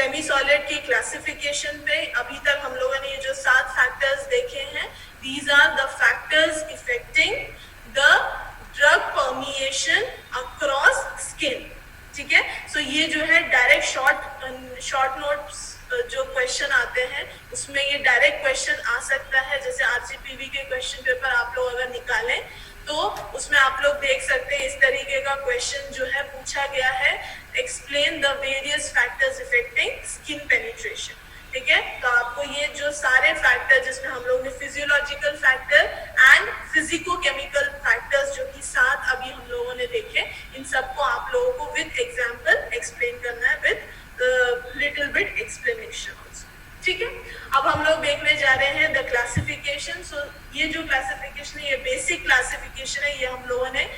Semi solid की classification पे अभी तक हम लोगों ने ये जो 7 फैक्टर्स देखे हैं, these are the factors affecting the drug permeation across skin. ठीक है, सो ये जो है डायरेक्ट शॉर्ट नोट्स जो क्वेश्चन आते हैं उसमें ये डायरेक्ट क्वेश्चन आ सकता है। जैसे आरसीपीवी के क्वेश्चन पेपर आप लोग अगर निकालें तो उसमें आप लोग देख सकते हैं इस तरीके का क्वेश्चन जो है पूछा गया है, explain the various factors affecting skin penetration. ठीक है, तो आपको ये जो सारे फैक्टर जिसमें हम लोग ने physiological factor and physico-chemical factors जो कि 7 अभी हम लोगों ने देखे, इन सबको आप लोगों को विद एग्जांपल एक्सप्लेन करना है, with little bit explanation also. ठीक है, अब हम लोग देखने जा रहे हैं द क्लासिफिकेशन। सो ये जो क्लासिफिकेशन है ये बेसिक क्लासिफिकेशन है, ये हम लोगों ने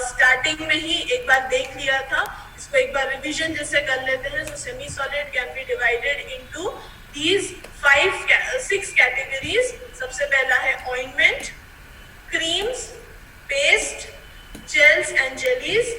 स्टार्टिंग में ही एक बार देख लिया था, इसको एक बार रिवीजन जैसे कर लेते हैं। So semi solid can be divided into these 6 categories. सबसे पहला है ointment, creams, paste, gels and jellies,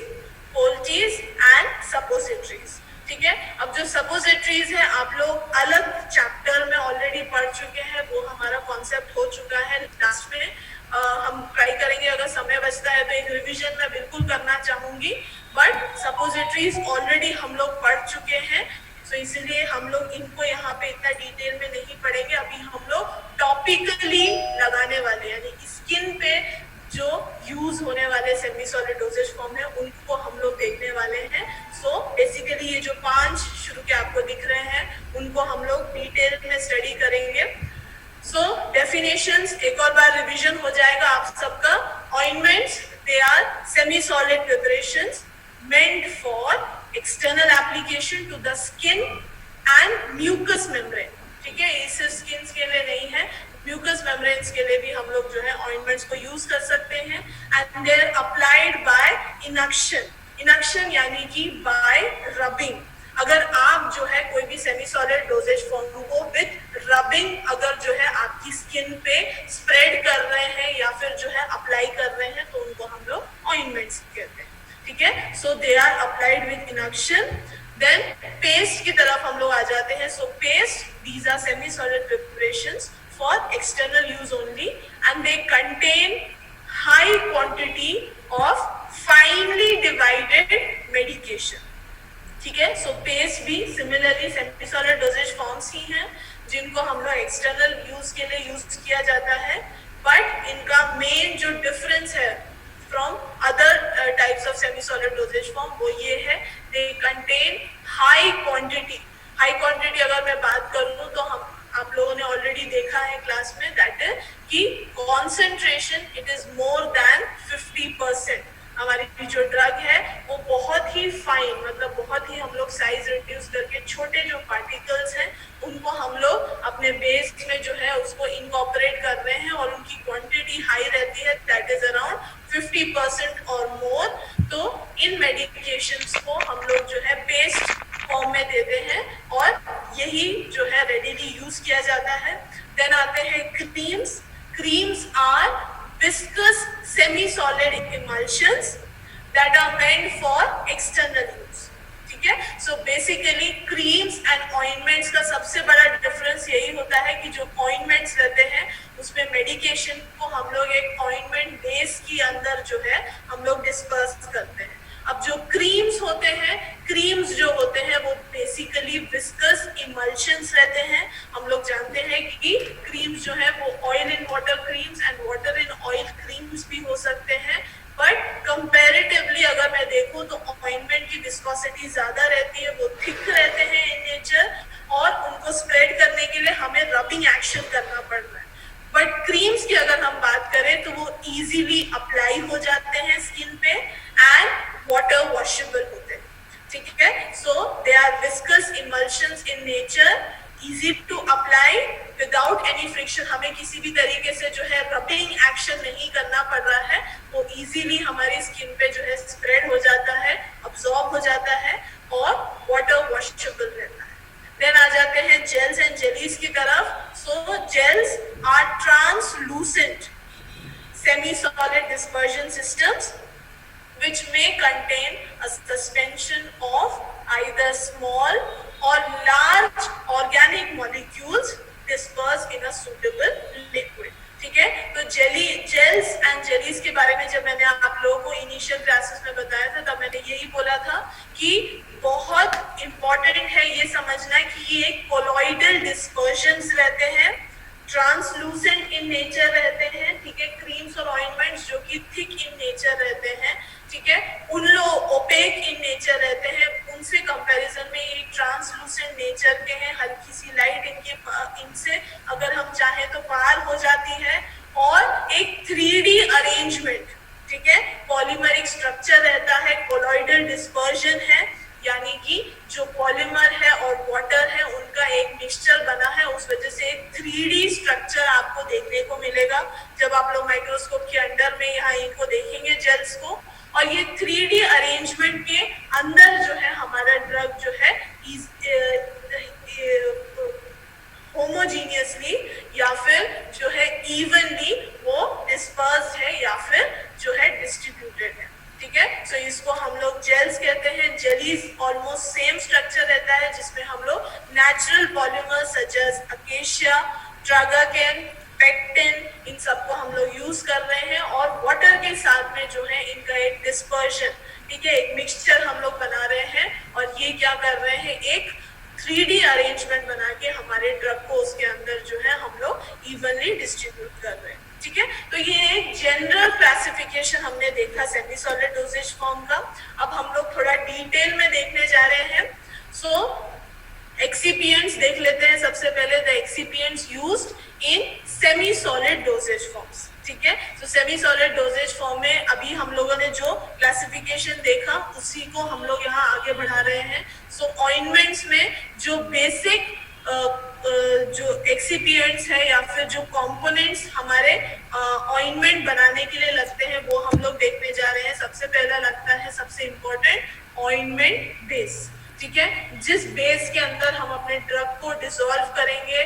poultices and suppositories. ठीक है, अब जो सपोजिटरीज है आप लोग अलग चैप्टर में ऑलरेडी पढ़ चुके हैं, वो हमारा कॉन्सेप्ट हो चुका है। लास्ट में हम ट्राई करेंगे, अगर समय बचता है तो एक रिवीजन में बिल्कुल करना चाहूंगी, बट सपोजिटरीज ऑलरेडी हम लोग पढ़ चुके हैं, तो इसीलिए हम लोग इनको यहाँ पे इतना डिटेल में नहीं पढ़ेंगे। अभी हम लोग टॉपिकली लगाने वाले यानी स्किन पे जो यूज होने वाले सेमी सॉलिड डोजेज फॉर्म है उनको हम लोग देखने वाले हैं। सो बेसिकली ये जो 5 शुरू के आपको दिख रहे हैं उनको हम लोग डिटेल में स्टडी करेंगे। सो डेफिनेशंस एक और बार रिवीजन हो जाएगा आप सबका। Ointments, they are semi solid preparations meant for external application to the skin and mucous membrane। ठीक है, इस स्किन के लिए नहीं है, म्यूकस मेम्ब्रेन्स के लिए भी हम लोग जो है ऑइंटमेंट्स को यूज कर सकते हैं। And they are applied by inunction. Inunction यानी कि बाय रबिंग। अगर आप जो है कोई भी सेमी सॉलिड डोजेज फॉर्म को विद रबिंग अगर जो है आपकी स्किन पे स्प्रेड कर रहे हैं या फिर जो है अप्लाई कर रहे हैं तो उनको हम लोग ऑइंटमेंट्स कहते हैं। ठीक है, so they are applied with inunction. Then paste की तरफ हम लोग आ जाते हैं। So paste, these are semi solid preparations for external use only and they contain high quantity of finely divided medication। ठीक है, so paste भी similarly semi solid dosage forms ही हैं जिनको हम लोग external use के लिए यूज किया जाता है, but इनका main जो difference है from other types of semi solid dosage form वो ये है, they contain high quantity। high quantity अगर मैं बात करूँ तो आप लोगों ने ऑलरेडी देखा है क्लास में, दैट इज कि concentration it is more than 50%। हमारी जो ड्रग है वो बहुत ही फाइन, मतलब बहुत ही हम लोग साइज रिड्यूस करके छोटे जो पार्टिकल्स हैं उनको हम लोग अपने बेस में जो है उसको इनकॉर्पोरेट कर रहे हैं और उनकी क्वांटिटी हाई रहती है, दैट इज अराउंड 50% और मोर। तो इन मेडिकेशंस को हम लोग जो है पेस्ट फॉर्म में देते हैं और यही जो है रेडीली यूज किया जाता है। देन आते हैं creams. Creams are viscous semi solid emulsions that are meant for external use. ठीक है, so basically creams and ointments का सबसे बड़ा डिफरेंस यही होता है कि जो ऑइंटमेंट्स रहते हैं उसमें मेडिकेशन को हम लोग एक ऑइंटमेंट बेस के अंदर जो है हम लोग डिस्पर्स करते हैं। अब जो क्रीम्स होते हैं, क्रीम्स जो होते हैं वो बेसिकली विस्कस इमल्शंस रहते हैं। हम लोग जानते हैं कि क्रीम्स जो है वो oil in water creams and water in oil creams भी हो सकते हैं, बट कंपैरेटिवली अगर मैं देखूं तो ऑइंटमेंट की विस्कोसिटी ज्यादा रहती है, वो थिक रहते हैं इन नेचर और उनको स्प्रेड करने के लिए हमें रबिंग एक्शन करना पड़ रहा है। बट क्रीम्स की अगर हम बात करें तो वो इजीली अप्लाई हो जाते हैं स्किन पे एंड वाटर वॉशेबल होते हैं। ठीक है, so they are viscous emulsions in nature, easy to apply without any friction. हमें किसी भी तरीके से जो है रबिंग एक्शन नहीं करना पड़ रहा है, वो इजीली हमारी स्किन पे जो है स्प्रेड हो जाता है, अब्सॉर्ब हो जाता है और वाटर वॉशेबल रहता है। देन आ जाते हैं जेल्स एंड जेलीज की तरफ। So gels are translucent semi solid dispersion systems which may contain a suspension of either small or large disperse in a suitable liquid. ठीक है, तो जेल्स एंड जेलीज के बारे में जब मैंने आप लोगों को इनिशियल क्लासेस में बताया था तब मैंने यही बोला था कि बहुत इंपॉर्टेंट है ये समझना कि ये कोलॉइडल डिस्पर्शंस रहते हैं, ट्रांसलूसेंट इन नेचर रहते हैं, ठीक है, क्रीम्स और ऑइंटमेंट्स जो कि थिक इन नेचर रहते हैं, ठीक है, उन लोग ओपेक इन नेचर रहते हैं, उनसे कंपैरिजन में ये ट्रांसलूसेंट नेचर के हैं, हल्की सी लाइट इनसे अगर हम चाहें तो पार हो जाती है, और एक 3D अरेंजमेंट, ठीक है, पॉलीमरिक स्ट्रक्चर रहता है, कोलॉइडल डिस्पर्जन है, यानी कि जो पॉलीमर है और वाटर है उनका एक मिक्सचर बना है, उस वजह से एक 3D स्ट्रक्चर आपको देखने को मिलेगा जब आप लोग माइक्रोस्कोप के अंडर में यहाँ इनको देखेंगे जेल्स को, और ये 3D अरेंजमेंट के अंदर जो है हमारा ड्रग जो है होमोजीनियसली या फिर जो है इवनली वो डिस्पर्स है या फिर जो है डिस्ट्रीब्यूटेड है, ठीक है। सो इसको हम लोग जेल्स कहते हैं। जेलीज ऑलमोस्ट सेम स्ट्रक्चर रहता है जिसमें हम लोग natural polymers such as acacia, tragacanth, pectin, इन सबको हम लोग यूज कर रहे हैं, और वाटर के साथ में जो है इनका एक डिस्पर्शन, ठीक है, एक मिक्सचर हम लोग बना रहे हैं, और ये क्या कर रहे हैं, एक 3D अरेंजमेंट बना के हमारे ड्रग को उसके अंदर जो है हम लोग इवनली डिस्ट्रीब्यूट कर रहे हैं, ठीक है। तो ये एक जनरल क्लासिफिकेशन हमने देखा सेमी सॉलिड डोजेज फॉर्म का। अब हम लोग थोड़ा डिटेल में देखने जा रहे हैं। सो एक्सिपिएंट्स देख लेते हैं सबसे पहले, the excipients used in semi solid dosage forms, ठीक है। तो सेमी सॉलिड डोजेज फॉर्म में अभी हम लोगों ने जो क्लासिफिकेशन देखा उसी को हम लोग यहाँ आगे बढ़ा रहे हैं। सो ऑइंटमेंट्स में जो बेसिक जो एक्सिपिएंट्स है या फिर जो कंपोनेंट्स हमारे ऑइंटमेंट बनाने के लिए लगते हैं वो हम लोग देखने जा रहे हैं। सबसे पहला लगता है सबसे इम्पोर्टेंट ऑइंटमेंट बेस, ठीक है, जिस बेस के अंदर हम अपने ड्रग को डिसॉल्व करेंगे,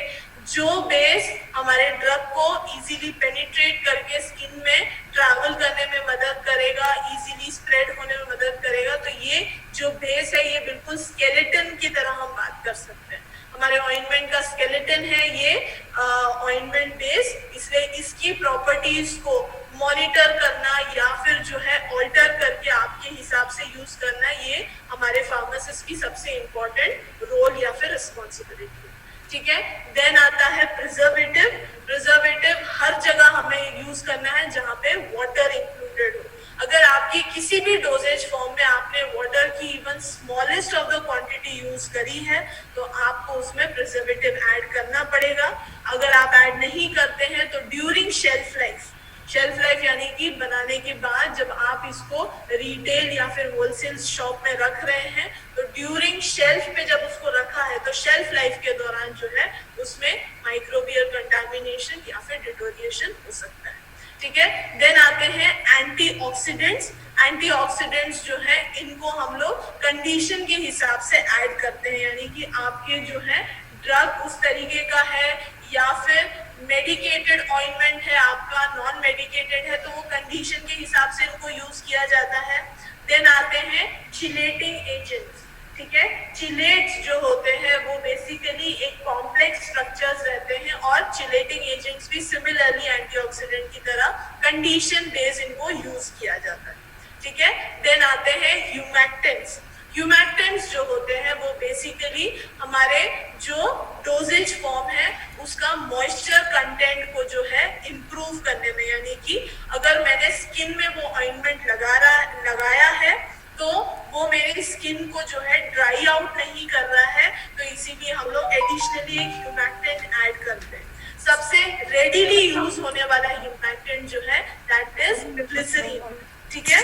जो बेस हमारे ड्रग को इजीली पेनिट्रेट करके स्किन में ट्रैवल करने में मदद करेगा, इजीली स्प्रेड होने में मदद करेगा। तो ये जो बेस है ये बिल्कुल स्केलेटन की तरह हम बात कर सकते हैं। हमारे ऑइंटमेंट का स्केलेटन है ये ऑइंटमेंट बेस, इसलिए इसकी प्रॉपर्टीज को मॉनिटर करना या फिर जो है ऑल्टर करके आपके हिसाब से यूज करना, ये हमारे फार्मासिस्ट की सबसे इम्पोर्टेंट रोल या फिर रिस्पॉन्सिबिलिटी, ठीक है। देन आता है प्रिजर्वेटिव। प्रिजर्वेटिव हर जगह हमें यूज करना है जहाँ पे वाटर इंक्लूडेड हो। अगर आपकी किसी भी डोजेज फॉर्म में आपने वाटर की even smallest of the quantity use करी है तो आपको उसमें प्रिजर्वेटिव ऐड करना पड़ेगा। अगर आप ऐड नहीं करते हैं तो ड्यूरिंग शेल्फ लाइफ यानी कि बनाने के बाद जब आप इसको रिटेल या फिर होलसेल शॉप में रख रहे हैं तो ड्यूरिंग शेल्फ पे जब उसको रखा है तो शेल्फ लाइफ के दौरान जो है उसमें माइक्रोबियल कंटामिनेशन या फिर डिटोरिएशन हो सकता है, ठीक है। देन आते हैं एंटीऑक्सीडेंट्स। एंटीऑक्सीडेंट्स जो है इनको हम लोग कंडीशन के हिसाब से ऐड करते हैं, यानी कि आपके जो है ड्रग उस तरीके का है या फिर मेडिकेटेड ऑइंटमेंट है आपका, नॉन मेडिकेटेड है, तो वो कंडीशन के हिसाब से इनको यूज किया जाता है। देन आते हैं चिलेटिंग एजेंट्स, ठीक है। चिलेट्स जो होते हैं वो बेसिकली एक कॉम्प्लेक्स स्ट्रक्चर्स रहते हैं और चिलेटिंग एजेंट्स भी सिमिलरली एंटीऑक्सीडेंट की तरह कंडीशन बेस इनको यूज किया जाता है, ठीक है। देन आते हैं ह्यूमैक्टेंट्स। ह्यूमैक्टेंट्स जो होते हैं वो बेसिकली हमारे जो डोजेज फॉर्म है उसका मॉइस्चर कंटेंट को जो है इम्प्रूव करने में, यानी कि अगर मैंने स्किन में वो ऑइंटमेंट लगाया है तो वो मेरी स्किन को जो है ड्राई आउट नहीं कर रहा है, तो इसीलिए हम लोग एडिशनली एक ह्यूमैक्टेंट ऐड करते हैं। सबसे रेडीली यूज होने वाला ह्यूमैक्टेंट जो है दैट इज ग्लिसरीन, ठीक है।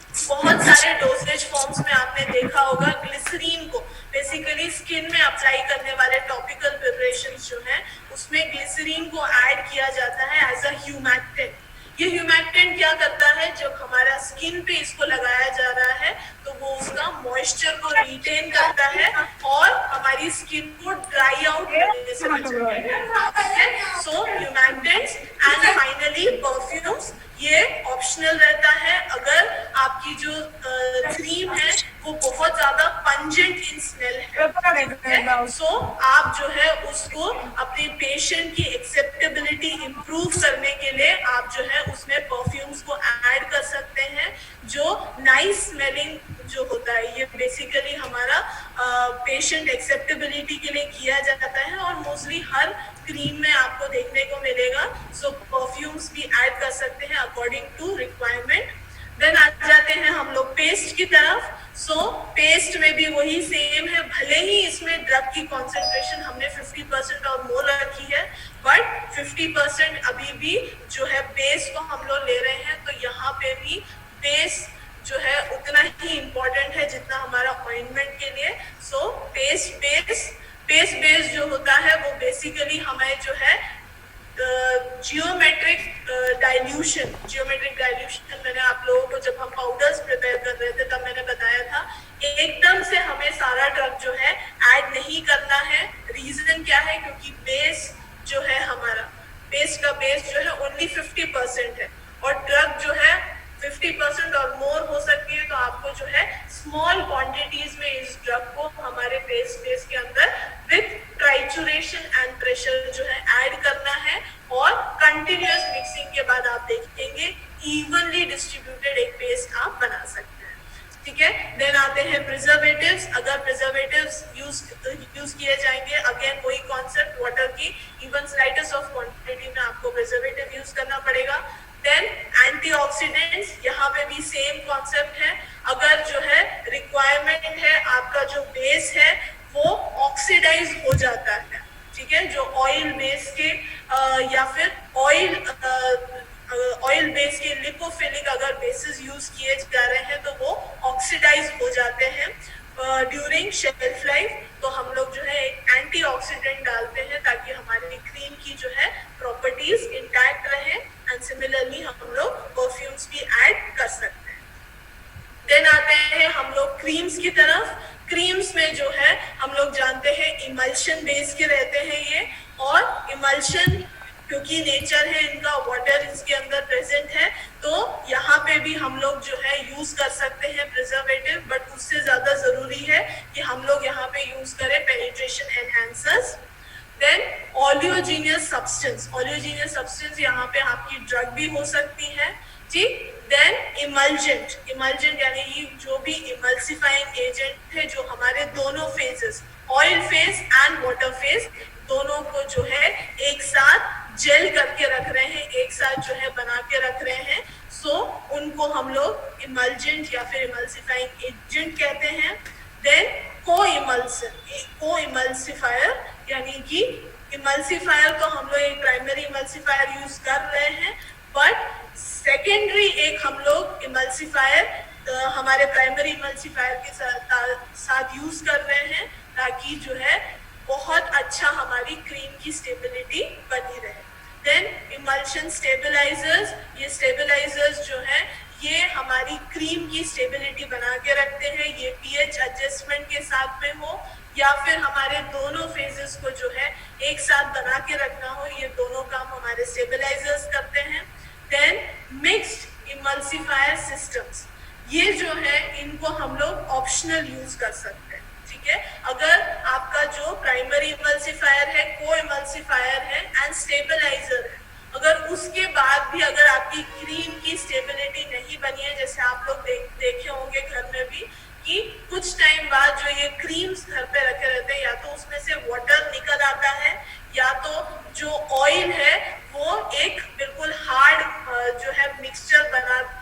बहुत सारे डोसेज फॉर्म्स में आपने देखा होगा ग्लिसरीन को बेसिकली स्किन में अप्लाई करने वाले टॉपिकल प्रिपरेशंस जो हैं उसमें ग्लिसरीन को ऐड किया जाता है एज अ ह्यूमैक्टेंट। ये ह्यूमैक्टेंट क्या करता है, जब हमारा स्किन पे इसको लगाया जा रहा है तो वो उसका मॉइस्चर को रिटेन करता है और हमारी स्किन को ड्राई आउट करने से बचाता है। सो ह्यूमैक्टेंट्स एंड फाइनली परफ्यूम्स, ये ऑप्शनल रहता है। अगर आपकी जो क्रीम है वो बहुत ज्यादा पंजेंट इन स्मेल है। सो आप जो है उसको अपने पेशेंट की एक्सेप्टेबिलिटी इंप्रूव करने के लिए आप जो है उसमें परफ्यूम्स को ऐड कर सकते हैं। जो नाइस स्मेलिंग जो होता है ये बेसिकली हमारा पेशेंट एक्सेप्टेबिलिटी के लिए किया जाता है और मोस्टली हर क्रीम में आपको देखने को मिलेगा। सो परफ्यूम्स भी ऐड कर सकते हैं अकॉर्डिंग टू रिक्वायरमेंट। देन आ जाते हैं हम लोग पेस्ट की तरफ। सो पेस्ट में भी वही सेम है, भले ही इसमें ड्रग की कॉन्सेंट्रेशन हमने 50% और मोर रखी है, बट 50% अभी भी जो है बेस को हम लोग ले रहे हैं। तो यहाँ पे भी बेस जो है उतना ही इम्पोर्टेंट है जितना हमारा ऑइंटमेंट के लिए। सो पेस्ट बेस जो होता है वो बेसिकली हमें जो है जियोमेट्रिक डाइल्यूशन मैंने आप लोगों को जब हम पाउडर्स प्रिपेयर कर रहे थे तब मैंने बताया था, एकदम से हमें सारा ड्रग जो है ऐड नहीं करना है। रीजन क्या है? क्योंकि बेस जो है हमारा पेस्ट का बेस जो है ओनली 50% है और ड्रग जो है 50% और मोर हो सकती है। तो आपको जो है स्मॉल क्वांटिटीज में इस ड्रग को हमारे बेस के अंदर विथ ट्राइचुरेशन एंड प्रेशर जो है ऐड करना है और कंटिन्यूअस मिक्सिंग के बाद आप देखेंगे इवनली डिस्ट्रीब्यूटेड एक पेस्ट आप बना सकते हैं। ठीक है, देन आते हैं प्रिजर्वेटिव्स। अगर प्रिजर्वेटिव्स यूज किए जाएंगे, अगेन वही कॉन्सेप्ट, वाटर की इवन स्लाइटेस्ट ऑफ क्वांटिटी में आपको प्रिजर्वेटिव यूज करना पड़ेगा। देन एंटीऑक्सीडेंट्स, यहाँ पे भी सेम कॉन्सेप्ट है। अगर जो है रिक्वायरमेंट है आपका जो बेस है वो ऑक्सीडाइज हो जाता है, ठीक है, जो ऑयल बेस के या फिर ऑयल बेस के लिपोफिलिक अगर बेसिस यूज किए जा रहे हैं तो वो ऑक्सीडाइज हो जाते हैं ड्यूरिंग शेल्फ लाइफ। तो हम लोग जो है एक एंटीऑक्सीडेंट डालते हैं ताकि हमारी क्रीम की जो है प्रॉपर्टीज इंटैक्ट रहे। एंड सिमिलरली हम लोग परफ्यूम्स भी ऐड कर सकते हैं। देन आते हैं हम लोग क्रीम्स की तरफ। क्रीम्स में जो है हम लोग जानते हैं इमल्शन बेस के रहते हैं ये, और इमल्शन क्योंकि नेचर है इनका, वाटर इसके अंदर प्रेजेंट है, तो यहाँ पे भी हम लोग जो है यूज कर सकते हैं प्रिजर्वेटिव। बट उससे ज्यादा जरूरी है कि हम लोग यहाँ पे यूज करें पेनिट्रेशन एनहांसर्स। देन ऑलियोजीनियस सब्सटेंस यहाँ पे आपकी ड्रग भी हो सकती है, ठीक। देन इमल्जेंट यानी जो भी इमल्सिफाइंग एजेंट है जो हमारे दोनों phases, oil phase and water phase, दोनों को जो है एक साथ जेल करके रख रहे हैं, एक साथ जो है बना के रख रहे हैं। सो उनको हम लोग इमल्जेंट या फिर इमल्सिफाइंग एजेंट कहते हैं। देन को इमल्सिफायर यानी कि इमल्सिफायर तो हम लोग एक प्राइमरी इमल्सिफायर यूज कर रहे हैं, बट सेकेंडरी एक हम लोग इमल्सिफायर हमारे प्राइमरी इमल्सिफायर के साथ यूज कर रहे हैं ताकि जो है बहुत अच्छा हमारी क्रीम की स्टेबिलिटी बनी रहे। देन इमल्शन स्टेबलाइजर्स, ये स्टेबलाइजर्स जो है ये हमारी क्रीम की स्टेबिलिटी बना के रखते हैं। ये पीएच एडजस्टमेंट के साथ में हो या फिर हमारे दोनों फेजेस को जो है एक साथ बना के रखना हो, ये दोनों काम हमारे स्टेबलाइजर्स करते हैं। देन मिक्स्ड इमल्सिफायर सिस्टम्स, ये जो है इनको हम लोग ऑप्शनल यूज कर सकते हैं, ठीक है। अगर आपका जो प्राइमरी इमल्सिफायर है, को इमल्सिफायर है एंड स्टेबलाइजर है, अगर उसके बाद भी अगर आपकी क्रीम की स्टेबिलिटी नहीं बनी है, जैसे आप लोग देखे होंगे घर में भी कि कुछ टाइम बाद जो ये क्रीम्स घर पे रखे रहते हैं, या तो उसमें से वाटर निकल आता है या तो जो ऑयल है वो एक बिल्कुल हार्ड जो है मिक्सचर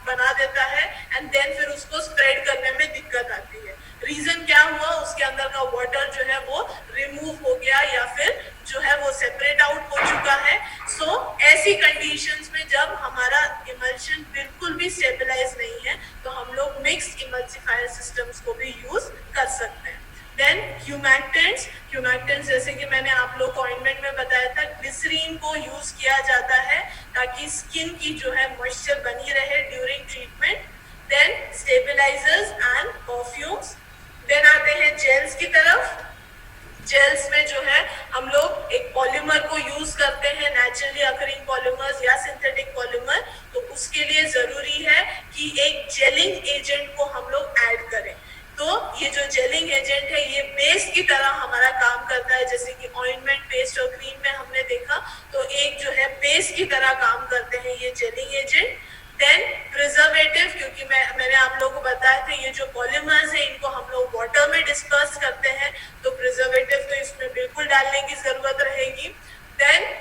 बना देता है एंड देन फिर उसको स्प्रेड करने में दिक्कत आती है। रीजन क्या हुआ? उसके अंदर का वाटर जो है वो रिमूव हो गया या फिर जो है वो सेपरेट आउट हो चुका है। सो ऐसी कंडीशंस में जब हमारा इमल्शन बिल्कुल भी स्टेबलाइज नहीं है तो हम लोग मिक्स्ड इमल्सिफायर सिस्टम्स को भी यूज कर सकते हैं। देन ह्यूमैक्टेंट्स जैसे कि मैंने आप लोग को ऑइंटमेंट में बताया था, ग्लिसरीन को यूज किया जाता है ताकि स्किन की जो है मॉइस्चर बनी रहे during treatment. Then stabilisers and perfumes. Then आते हैं जेल्स की तरफ। जेल्स में जो है हम लोग एक पॉलीमर को यूज करते हैं, नेचुरली अकरिंग पॉलीमर्स या सिंथेटिक पॉलीमर। तो उसके लिए जरूरी है कि एक जेलिंग एजेंट को हम लोग ऐड करें। तो ये जो जेलिंग एजेंट है ये पेस्ट की तरह हमारा काम करता है, जैसे कि ऑइंटमेंट, पेस्ट और क्रीम में हमने देखा, तो एक जो है पेस्ट की तरह काम करते हैं ये जेलिंग एजेंट। देन प्रिजर्वेटिव, क्योंकि मैंने आप लोगों को बताया था ये जो पॉलीमर्स है इनको हम लोग वाटर में डिस्पर्स करते हैं, तो प्रिजर्वेटिव तो इसमें बिल्कुल डालने की जरूरत रहेगी। Then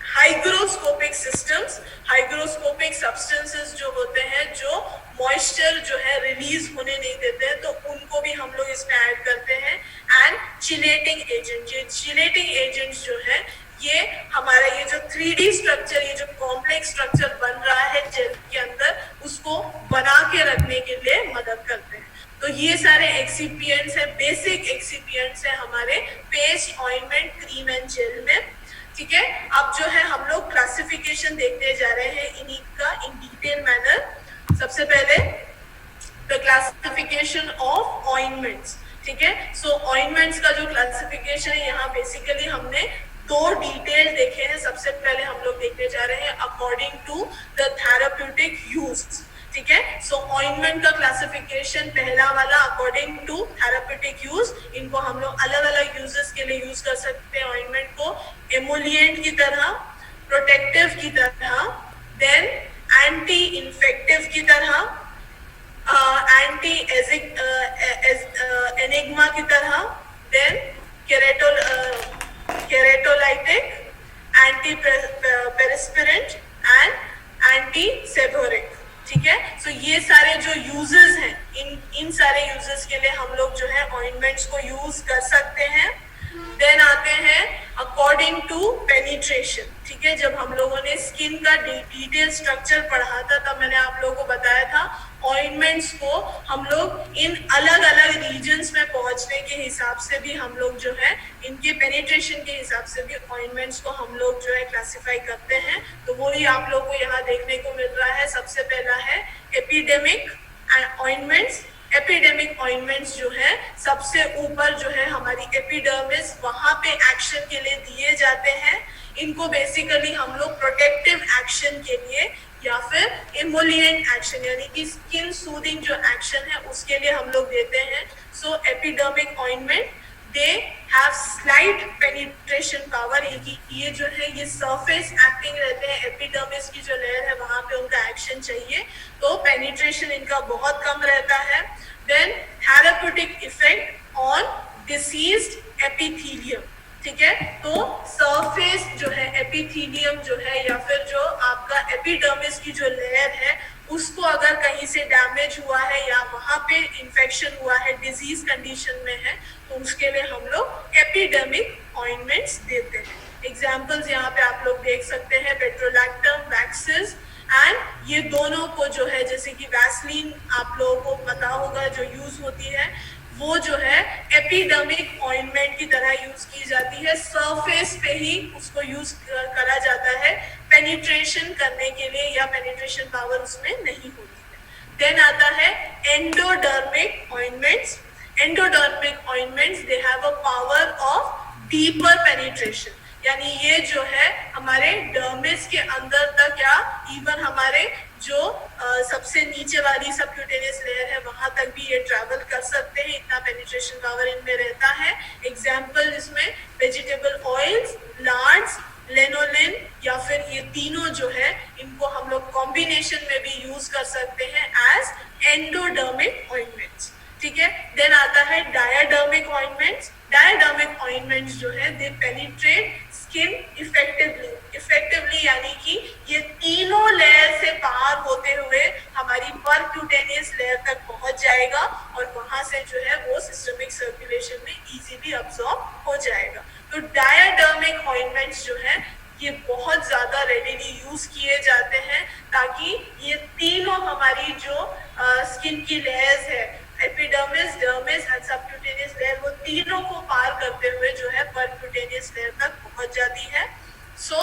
hygroscopic systems, hygroscopic substances जो होते हैं जो मॉइस्चर जो है रिलीज होने नहीं देते हैं, तो उनको भी हम लोग इसमें ऐड करते हैं। एंड चिलेटिंग एजेंट, ये चिलेटिंग एजेंट्स जो है ये हमारा ये जो 3D स्ट्रक्चर, ये जो कॉम्प्लेक्स स्ट्रक्चर बन रहा है जेल के अंदर, उसको बना के रखने के लिए मदद करते हैं। तो ये सारे एक्सिपिएंट्स है, बेसिक एक्सिपिएंट्स है हमारे paste, ointment, cream and gel में। ठीक है, अब जो है हम लोग क्लासिफिकेशन देखने जा रहे हैं इन्हीं का इन डिटेल मैनर। सबसे पहले द क्लासिफिकेशन ऑफ ऑइंटमेंट्स। ठीक है, सो ऑइंटमेंट्स का जो क्लासिफिकेशन है यहाँ बेसिकली हमने दो डिटेल देखे हैं। सबसे पहले हम लोग देखने जा रहे हैं according to the therapeutic use. ठीक है, सो ऑइंटमेंट का क्लासिफिकेशन पहला वाला अकॉर्डिंग टू थेराप्यूटिक यूज, इनको हम लोग अलग अलग यूजेस के लिए यूज कर सकते हैं। ऑइंटमेंट को एमोलिएंट की तरह, प्रोटेक्टिव की तरह, देन एंटी इन्फेक्टिव की तरह, एंटी एनिग्मा की तरह, then keratolytic, anti perspirant and anti seborrhoeic. ठीक है, सो ये सारे जो यूजेस हैं इन सारे यूजेस के लिए हम लोग जो है ऑइंटमेंट्स को यूज कर सकते हैं। देन आते हैं अकॉर्डिंग टू पेनिट्रेशन। ठीक है, जब हम लोगों ने स्किन का डिटेल स्ट्रक्चर पढ़ा था तब मैंने आप लोगों को बताया था ऑइंटमेंट्स को हम लोग इन अलग अलग रीजन्स में पहुंचने के हिसाब से भी हम लोग जो है इनके पेनिट्रेशन के हिसाब से भी ऑइंटमेंट्स को हम लोग जो है क्लासिफाई करते हैं। तो वो ही आप लोग को यहाँ देखने को मिल रहा है। सबसे पहला है एपिडेमिक ऑइंटमेंट्स। एपिडेमिक ऑइंटमेंट्स जो है सबसे ऊपर जो है हमारी एपिडर्मिस, वहां पे एक्शन के लिए दिए जाते हैं। इनको बेसिकली हम लोग प्रोटेक्टिव एक्शन के लिए या फिर इमोलिएंट एक्शन यानी कि स्किन सूदिंग जो एक्शन है उसके लिए हम लोग देते हैं। So epidermic ointment they have slight penetration power, ये जो है ये सरफेस एक्टिंग रहते हैं। एपिडर्मिस की जो लेयर है वहां पे उनका एक्शन चाहिए, तो पेनिट्रेशन इनका बहुत कम रहता है। Then therapeutic effect on diseased epithelium. ठीक है, तो सरफेस जो है एपिथेलियम जो है या फिर जो आपका एपिडर्मिस की जो लेयर है उसको अगर कहीं से डैमेज हुआ है या वहां पे इंफेक्शन हुआ है, डिजीज कंडीशन में है, तो उसके लिए हम लोग एपिडर्मिक ऑइंटमेंट्स देते हैं। एग्जांपल्स यहाँ पे आप लोग देख सकते हैं, पेट्रोलैक्टम, वैक्सेस एंड ये दोनों को जो है जैसे कि वैसलीन आप लोगों को पता होगा जो यूज होती है, वो जो है एपिडर्मिक ऑइंटमेंट की तरह यूज की जाती है। सरफेस पे ही उसको यूज करा जाता है पेनिट्रेशन करने के लिए, या पेनिट्रेशन पावर उसमें नहीं होती है। देन आता है endodermic ointments. Endodermic ointments they have a power of deeper penetration, यानी ये जो है हमारे डर्मिस के अंदर तक या इवन हमारे जो सबसे नीचे वाली सबक्यूटेनियस लेयर है वहां तक भी ये ट्रैवल कर सकते हैं, इतना पेनिट्रेशन पावर इनमें रहता है। एग्जाम्पल इसमें वेजिटेबल ऑयल्स, लार्ड्स, लेनोलिन या फिर ये तीनों जो है इनको हम लोग कॉम्बिनेशन में भी यूज कर सकते हैं एज एंडोडर्मिक ऑइंटमेंट्स। ठीक है, देन आता है डायाडर्मिक ऑइंटमेंट्स। डायाडर्मिक ऑइंटमेंट्स जो है दे पेनिट्रेट स्किन इफेक्टिवली यानी कि ये तीनों लेयर से पार होते हुए हमारी परक्यूटेनियस लेयर तक पहुंच जाएगा और वहां से जो है वो सिस्टमिक सर्कुलेशन में इजीली अब्सॉर्ब हो जाएगा। तो डायाडर्मिक ऑइंटमेंट्स जो है ये बहुत ज्यादा रेडिली यूज किए जाते हैं ताकि ये तीनों हमारी जो स्किन की लेयर्स है, epidermis, dermis and subcutaneous layer, वो तीनों को पार करते हुए जो है परक्यूटेनियस लेयर तक पहुंच जाती है। सो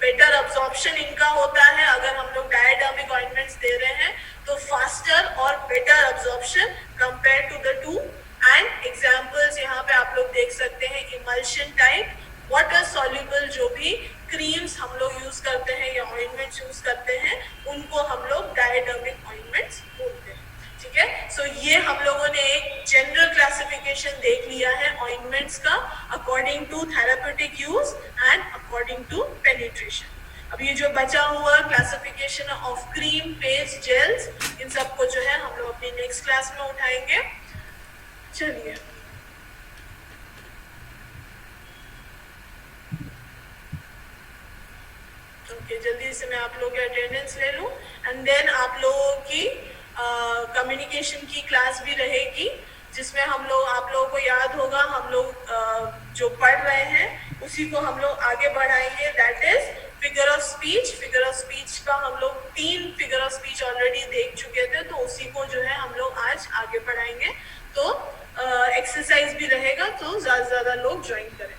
बेटर अब्सॉर्प्शन इनका होता है। अगर हम लोग डायाडर्मिक ऑइंटमेंट्स दे रहे हैं तो फास्टर और better absorption compare to the two. And examples यहाँ पे आप लोग देख सकते हैं, इमल्शन टाइप, वाटर सॉल्युबल जो भी क्रीम्स हम लोग यूज करते हैं या ऑइंटमेंट्स यूज करते हैं उनको हम लोग डायाडर्मिक ऑइंटमेंट्स बोलते हैं। ठीक है। सो ये हम लोगों ने एक जनरल क्लासिफिकेशन देख लिया है ऑइंटमेंट्स का according to therapeutic use and according to penetration. अब ये जो बचा हुआ classification of cream, paste, gels, इन सबको जो है हम लोग अपनी नेक्स्ट क्लास में उठाएंगे। चलिए ओके, जल्दी से मैं आप लोगों की अटेंडेंस ले लूं एंड देन आप लोगों की कम्युनिकेशन की क्लास भी रहेगी जिसमें हम लोग, आप लोगों को याद होगा, हम लोग जो पढ़ रहे हैं उसी को हम लोग आगे बढ़ाएंगे। That is figure of speech. Figure of speech का हम लोग 3 फिगर ऑफ स्पीच ऑलरेडी देख चुके थे, तो उसी को जो है हम लोग आज आगे बढ़ाएंगे। तो एक्सरसाइज भी रहेगा, तो ज्यादा से ज्यादा लोग ज्वाइन करें।